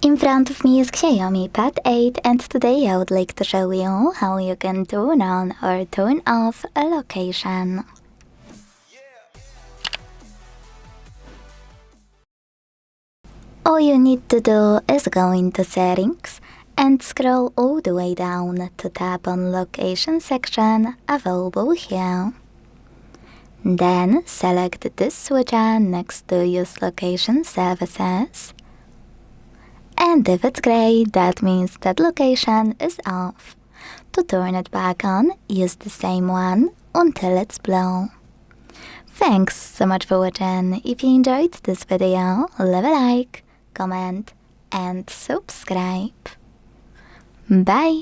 In front of me is XIAOMI Pad 8, and today I would like to show you how you can turn on or turn off a location. All you need to do is go into settings and scroll all the way down to tap on location section available here. Then select this switcher next to use location services. And if it's grey, that means that location is off. To turn it back on, use the same one until it's blue. Thanks so much for watching. If you enjoyed this video, leave a like, comment and subscribe. Bye!